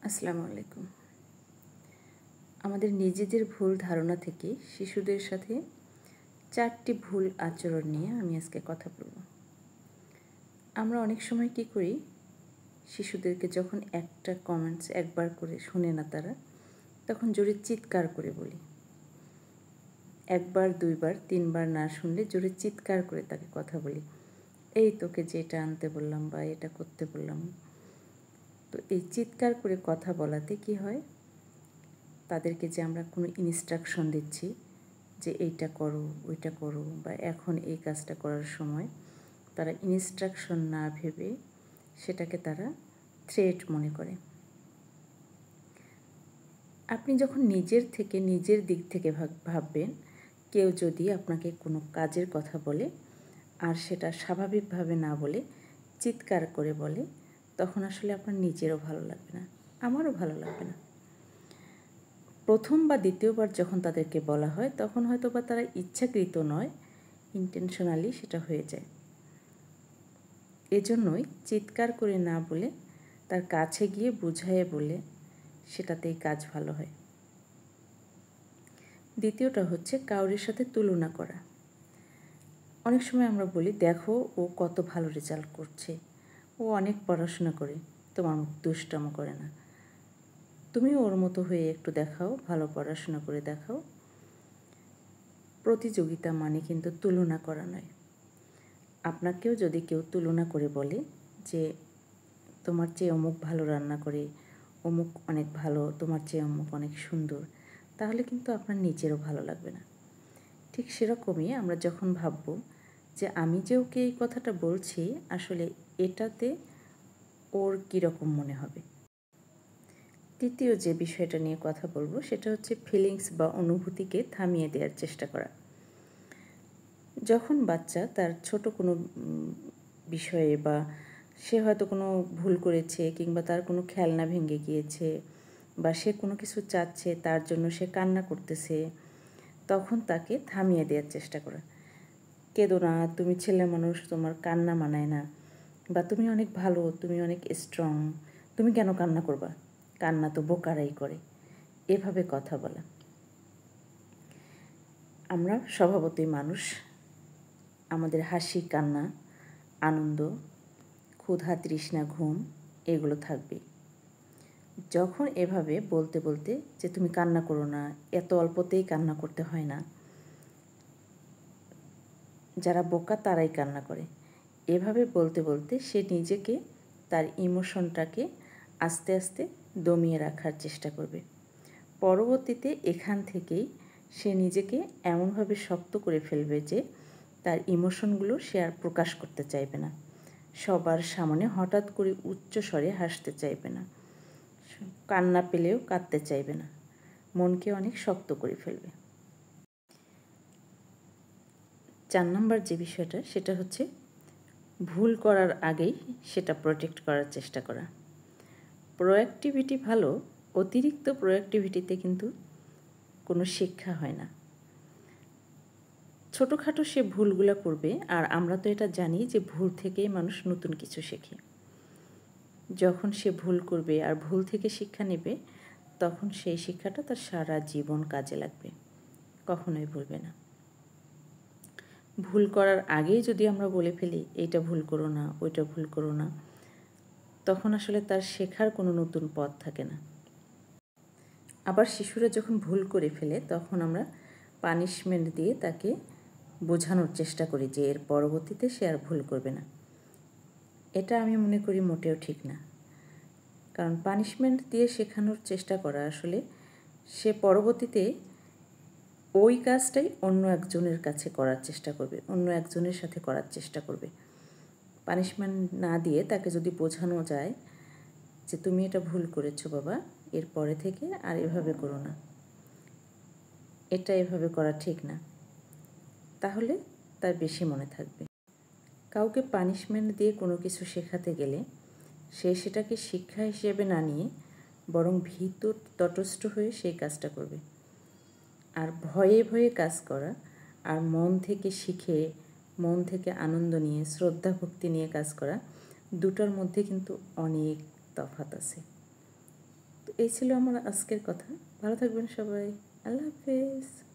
আসসালামু আলাইকুম। আমাদের নিজেদের ভুল ধারণা থেকে শিশুদের সাথে 4টি ভুল আচরণ নিয়ে আমি আজকে কথা বলব। আমরা অনেক সময় কী করি, শিশুদেরকে যখন একটা কমেন্টস একবার করে শোনে না তারা, তখন জোরে চিৎকার করে বলি। একবার, দুইবার, তিনবার না শুনলে জোরে চিৎকার করে তাকে কথা বলি, এই তোকে যে এটা আনতে বললাম বা এটা করতে বললাম। তো এই চিৎকার করে কথা বলাতে কি হয়, তাদেরকে যে আমরা কোনো ইনস্ট্রাকশন দিচ্ছি যে এইটা করো, ওইটা করো, বা এখন এই কাজটা করার সময় তারা ইনস্ট্রাকশন না ভেবে সেটাকে তারা থ্রেট মনে করে। আপনি যখন নিজের দিক থেকে ভাববেন, কেউ যদি আপনাকে কোনো কাজের কথা বলে আর সেটা স্বাভাবিকভাবে না বলে চিৎকার করে বলে, তখন আসলে আপনার নিজেরও ভালো লাগবে না, আমারও ভালো লাগবে না। প্রথম বা দ্বিতীয়বার যখন তাদেরকে বলা হয়, তখন হয়তো বা তারা ইচ্ছাকৃত নয়, ইন্টেনশনালি সেটা হয়ে যায়। এজন্যই চিৎকার করে না বলে তার কাছে গিয়ে বুঝাইয়ে বলে সেটাতেই কাজ ভালো হয়। দ্বিতীয়টা হচ্ছে কাউরির সাথে তুলনা করা। অনেক সময় আমরা বলি, দেখো ও কত ভালো রেজাল্ট করছে, ও অনেক পড়াশোনা করে, তোমার মতো দুষ্টামো করে না, তুমি ওর মতো হয়ে একটু দেখাও, ভালো পড়াশোনা করে দেখাও। প্রতিযোগিতা মানে কিন্তু তুলনা করা নয়। আপনাকেও যদি কেউ তুলনা করে বলে যে তোমার চেয়ে অমুক ভালো রান্না করে, অমুক অনেক ভালো, তোমার চেয়ে অমুক অনেক সুন্দর, তাহলে কিন্তু আপনার নিজেরও ভালো লাগবে না। ঠিক সেরকমই আমরা যখন ভাবব যে আমি যে ওকে এই কথাটা বলছি, আসলে এটাতে ওর কীরকম মনে হবে। তৃতীয় যে বিষয়টা নিয়ে কথা বলবো সেটা হচ্ছে ফিলিংস বা অনুভূতিকে থামিয়ে দেওয়ার চেষ্টা করা। যখন বাচ্চা তার ছোট কোনো বিষয়ে, বা সে হয়তো কোনো ভুল করেছে, কিংবা তার কোনো খেলনা ভেঙে গিয়েছে, বা সে কোনো কিছু চাচ্ছে, তার জন্য সে কান্না করতেছে, তখন তাকে থামিয়ে দেওয়ার চেষ্টা করা। কেঁদো না, তুমি ছেলে মানুষ, তোমার কান্না মানায় না, বা তুমি অনেক ভালো, তুমি অনেক স্ট্রং, তুমি কেন কান্না করবা, কান্না তো বোকারাই করে, এভাবে কথা বলা। আমরা স্বভাবতই মানুষ, আমাদের হাসি, কান্না, আনন্দ, ক্ষুধা, তৃষ্ণা, ঘুম এগুলো থাকবেই। যখন এভাবে বলতে বলতে যে তুমি কান্না করো না, এত অল্পতেই কান্না করতে হয় না, যারা বোকা তারাই কান্না করে, এভাবে বলতে বলতে সে নিজেকে, তার ইমোশনটাকে আস্তে আস্তে দমিয়ে রাখার চেষ্টা করবে। পরবর্তীতে এখান থেকেই সে নিজেকে এমনভাবে শক্ত করে ফেলবে যে তার ইমোশনগুলো সে আর প্রকাশ করতে চাইবে না, সবার সামনে হঠাৎ করে উচ্চ স্বরে হাসতে চাইবে না, কান্না পেলেও কাঁদতে চাইবে না, মনকে অনেক শক্ত করে ফেলবে। 4 নম্বর যে বিষয়টা, সেটা হচ্ছে ভুল করার আগেই সেটা প্রোটেক্ট করার চেষ্টা করা। প্রোঅ্যাক্টিভিটি ভালো, অতিরিক্ত প্রোঅ্যাক্টিভিটিতে কিন্তু কোনো শিক্ষা হয় না। ছোটোখাটো সে ভুলগুলো করবে, আর আমরা তো এটা জানি যে ভুল থেকেই মানুষ নতুন কিছু শেখে। যখন সে ভুল করবে আর ভুল থেকে শিক্ষা নেবে, তখন সেই শিক্ষাটা তার সারা জীবন কাজে লাগবে, কখনোই ভুলবে না। ভুল করার আগেই যদি আমরা বলে ফেলি এইটা ভুল করো না, ওইটা ভুল করো না, তখন আসলে তার শেখার কোনো নতুন পথ থাকে না। আবার শিশুরা যখন ভুল করে ফেলে, তখন আমরা পানিশমেন্ট দিয়ে তাকে বোঝানোর চেষ্টা করি যে এর পরবর্তীতে সে আর ভুল করবে না। এটা আমি মনে করি মোটেও ঠিক না, কারণ পানিশমেন্ট দিয়ে শেখানোর চেষ্টা করা, আসলে সে পরবর্তীতে ওই কাজটাই অন্য একজনের কাছে করার চেষ্টা করবে, অন্য একজনের সাথে করার চেষ্টা করবে। পানিশমেন্ট না দিয়ে তাকে যদি বোঝানো যায় যে তুমি এটা ভুল করেছো বাবা, এর পরে থেকে আর এভাবে করো না, এটা এভাবে করা ঠিক না, তাহলে তার বেশি মনে থাকবে। কাউকে পানিশমেন্ট দিয়ে কোনো কিছু শেখাতে গেলে সে সেটাকে শিক্ষা হিসেবে না নিয়ে বরং ভীত তটস্থ হয়ে সেই কাজটা করবে। আর ভয়ে ভয়ে কাজ করা আর মন থেকে শিখে, মন থেকে আনন্দ নিয়ে, শ্রদ্ধা ভক্তি নিয়ে কাজ করা, দুটোর মধ্যে কিন্তু অনেক তফাৎ আছে। তো এই ছিল আমার আজকের কথা। ভালো থাকবেন সবাই। আল্লাহ হাফেজ।